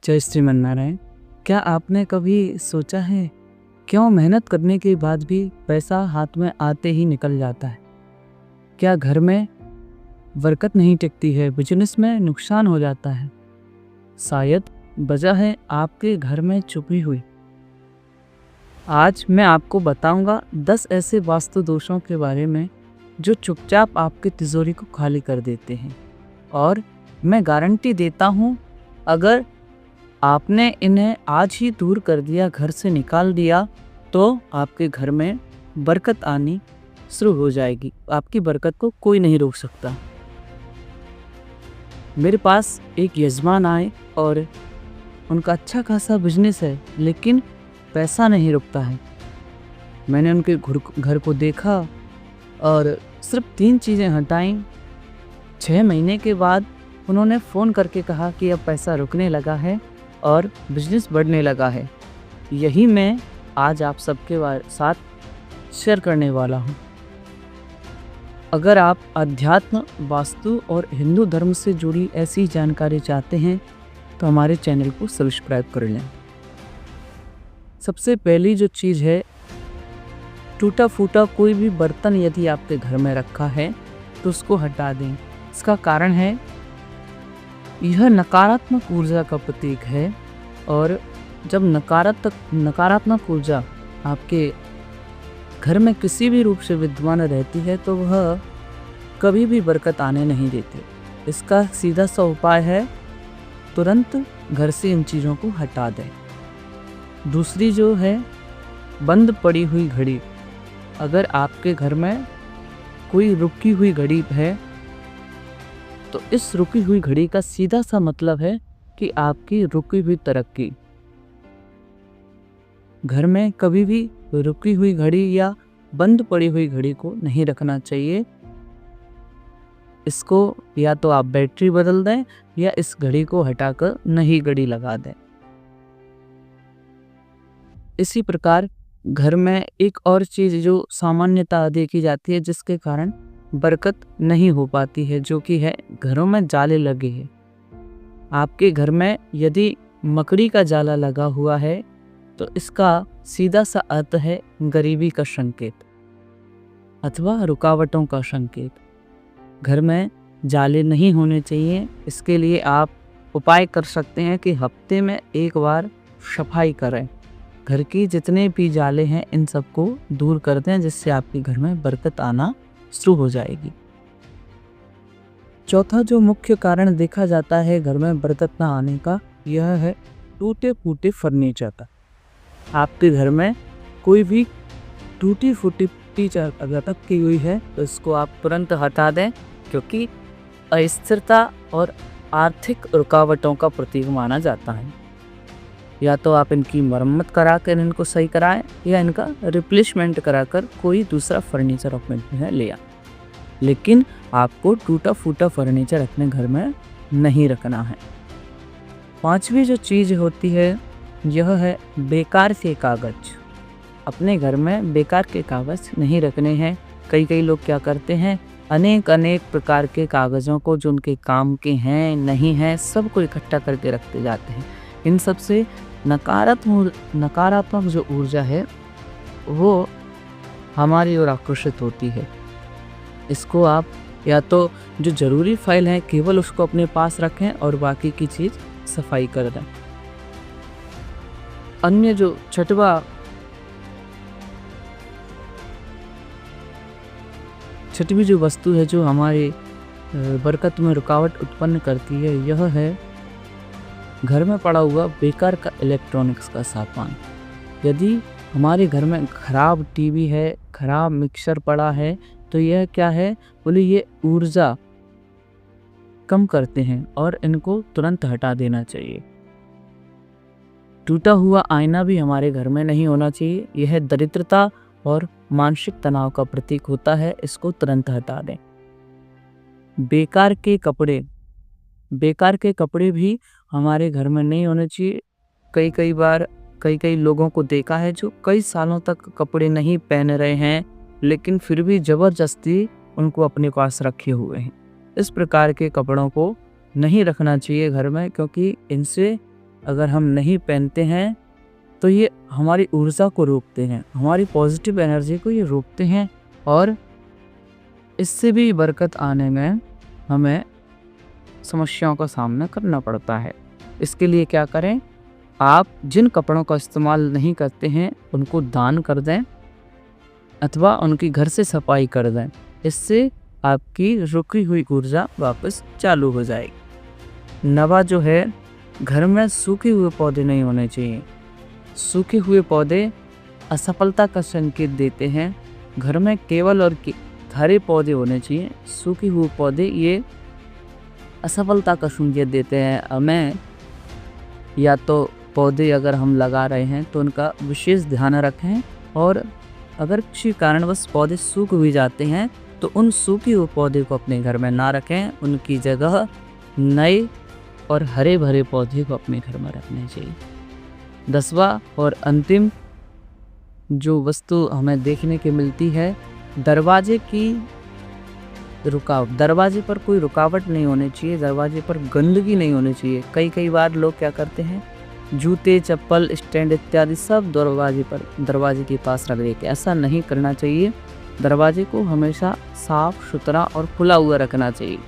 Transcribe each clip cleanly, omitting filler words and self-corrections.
जय श्रीमन्नारायण। क्या आपने कभी सोचा है क्यों मेहनत करने के बाद भी पैसा हाथ में आते ही निकल जाता है? क्या घर में बरकत नहीं टिकती है, बिजनेस में नुकसान हो जाता है? शायद वजह है आपके घर में छुपी हुई। आज मैं आपको बताऊंगा 10 ऐसे वास्तु दोषों के बारे में जो चुपचाप आपकी तिजोरी को खाली कर देते हैं, और मैं गारंटी देता हूँ अगर आपने इन्हें आज ही दूर कर दिया, घर से निकाल दिया, तो आपके घर में बरकत आनी शुरू हो जाएगी। आपकी बरकत को कोई नहीं रोक सकता। मेरे पास एक यजमान आए और उनका अच्छा खासा बिजनेस है, लेकिन पैसा नहीं रुकता है। मैंने उनके घर को देखा और सिर्फ 3 चीज़ें हटाईं। 6 महीने के बाद उन्होंने फ़ोन करके कहा कि अब पैसा रुकने लगा है और बिजनेस बढ़ने लगा है। यही मैं आज आप सबके साथ शेयर करने वाला हूँ। अगर आप अध्यात्म, वास्तु और हिंदू धर्म से जुड़ी ऐसी जानकारी चाहते हैं तो हमारे चैनल को सब्सक्राइब कर लें। सबसे पहली जो चीज़ है, टूटा फूटा कोई भी बर्तन यदि आपके घर में रखा है तो उसको हटा दें। इसका कारण है यह नकारात्मक ऊर्जा का प्रतीक है, और जब नकारात्मक ऊर्जा आपके घर में किसी भी रूप से विद्यमान रहती है तो वह कभी भी बरकत आने नहीं देते। इसका सीधा सा उपाय है, तुरंत घर से इन चीज़ों को हटा दें। दूसरी जो है, बंद पड़ी हुई घड़ी। अगर आपके घर में कोई रुकी हुई घड़ी है तो इस रुकी हुई घड़ी का सीधा सा मतलब है कि आपकी रुकी हुई तरक्की। घर में कभी भी रुकी हुई घड़ी या बंद पड़ी हुई घड़ी को नहीं रखना चाहिए। इसको या तो आप बैटरी बदल दें या इस घड़ी को हटाकर नई घड़ी लगा दें। इसी प्रकार घर में एक और चीज़ जो सामान्यतः देखी जाती है जिसके कारण बरकत नहीं हो पाती है, जो कि है घरों में जाले लगे हैं। आपके घर में यदि मकड़ी का जाला लगा हुआ है तो इसका सीधा सा अर्थ है गरीबी का संकेत अथवा रुकावटों का संकेत। घर में जाले नहीं होने चाहिए। इसके लिए आप उपाय कर सकते हैं कि हफ्ते में एक बार सफाई करें। घर की जितने भी जाले हैं इन सबको दूर कर दें, जिससे आपके घर में बरकत आना शुरू हो जाएगी। चौथा जो मुख्य कारण देखा जाता है घर में बरकत ना आने का, यह है टूटे फूटे फर्नीचर का। आपके घर में कोई भी टूटी फूटी चीज़ अगर रखी हुई है तो इसको आप तुरंत हटा दें, क्योंकि अस्थिरता और आर्थिक रुकावटों का प्रतीक माना जाता है। या तो आप इनकी मरम्मत कराकर इनको सही कराएं या इनका रिप्लेसमेंट कराकर कोई दूसरा फर्नीचर अपने ले आए, लेकिन आपको टूटा फूटा फर्नीचर अपने घर में नहीं रखना है। 5वीं जो चीज़ होती है यह है बेकार के कागज। अपने घर में बेकार के कागज नहीं रखने हैं। कई लोग क्या करते हैं, अनेक प्रकार के कागज़ों को जो उनके काम के हैं नहीं हैं सबको इकट्ठा करके रखते जाते हैं। इन सब से नकारात्मक जो ऊर्जा है वो हमारी ओर आकर्षित होती है। इसको आप या तो जो ज़रूरी फाइल है केवल उसको अपने पास रखें और बाकी की चीज़ सफाई कर दें। अन्य जो छठवीं जो वस्तु है जो हमारी बरकत में रुकावट उत्पन्न करती है, यह है घर में पड़ा हुआ बेकार का इलेक्ट्रॉनिक्स का सामान। यदि हमारे घर में खराब टीवी है, खराब मिक्सर पड़ा है, तो यह क्या है, बोले ये ऊर्जा कम करते हैं और इनको तुरंत हटा देना चाहिए। टूटा हुआ आईना भी हमारे घर में नहीं होना चाहिए। यह दरिद्रता और मानसिक तनाव का प्रतीक होता है। इसको तुरंत हटा दें। बेकार के कपड़े भी हमारे घर में नहीं होने चाहिए। कई बार कई लोगों को देखा है जो कई सालों तक कपड़े नहीं पहन रहे हैं, लेकिन फिर भी ज़बरदस्ती उनको अपने पास रखे हुए हैं। इस प्रकार के कपड़ों को नहीं रखना चाहिए घर में, क्योंकि इनसे अगर हम नहीं पहनते हैं तो ये हमारी ऊर्जा को रोकते हैं, हमारी पॉजिटिव एनर्जी को ये रोकते हैं और इससे भी बरकत आने में हमें समस्याओं का सामना करना पड़ता है। इसके लिए क्या करें, आप जिन कपड़ों का इस्तेमाल नहीं करते हैं उनको दान कर दें अथवा उनकी घर से सफाई कर दें। इससे आपकी रुकी हुई ऊर्जा वापस चालू हो जाएगी। नवा जो है, घर में सूखे हुए पौधे नहीं होने चाहिए। सूखे हुए पौधे असफलता का संकेत देते हैं। घर में केवल और हरे पौधे होने चाहिए। सूखे हुए पौधे ये असफलता का संकेत देते हैं। हमें या तो पौधे अगर हम लगा रहे हैं तो उनका विशेष ध्यान रखें, और अगर किसी कारणवश पौधे सूख भी जाते हैं तो उन सूखे हुए पौधे को अपने घर में ना रखें। उनकी जगह नए और हरे भरे पौधे को अपने घर में रखने चाहिए। 10वां और अंतिम जो वस्तु हमें देखने की मिलती है, दरवाजे की रुकावट। दरवाजे पर कोई रुकावट नहीं होनी चाहिए, दरवाजे पर गंदगी नहीं होनी चाहिए। कई बार लोग क्या करते हैं, जूते, चप्पल, स्टैंड इत्यादि सब दरवाजे के पास रख देते हैं। ऐसा नहीं करना चाहिए। दरवाजे को हमेशा साफ सुथरा और खुला हुआ रखना चाहिए।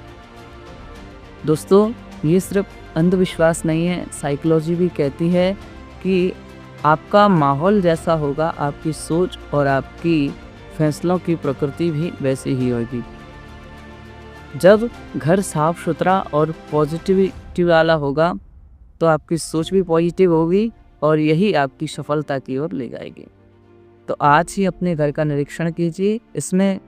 दोस्तों, ये सिर्फ अंधविश्वास नहीं है, साइकोलॉजी भी कहती है कि आपका माहौल जैसा होगा, आपकी सोच और आपकी फैसलों की प्रकृति भी वैसी ही होगी। जब घर साफ सुथरा और पॉजिटिविटी वाला होगा तो आपकी सोच भी पॉजिटिव होगी और यही आपकी सफलता की ओर ले जाएगी। तो आज ही अपने घर का निरीक्षण कीजिए, इसमें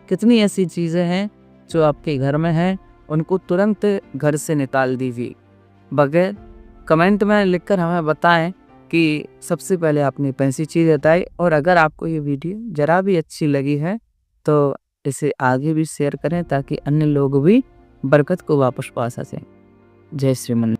कितनी ऐसी चीज़ें हैं जो आपके घर में हैं, उनको तुरंत घर से निकाल दीजिए। बगैर कमेंट में लिखकर हमें बताएं कि सबसे पहले आपने कौन सी चीज़ बताई, और अगर आपको ये वीडियो ज़रा भी अच्छी लगी है तो इसे आगे भी शेयर करें ताकि अन्य लोग भी बरकत को वापस पा सकें। जय श्री मन।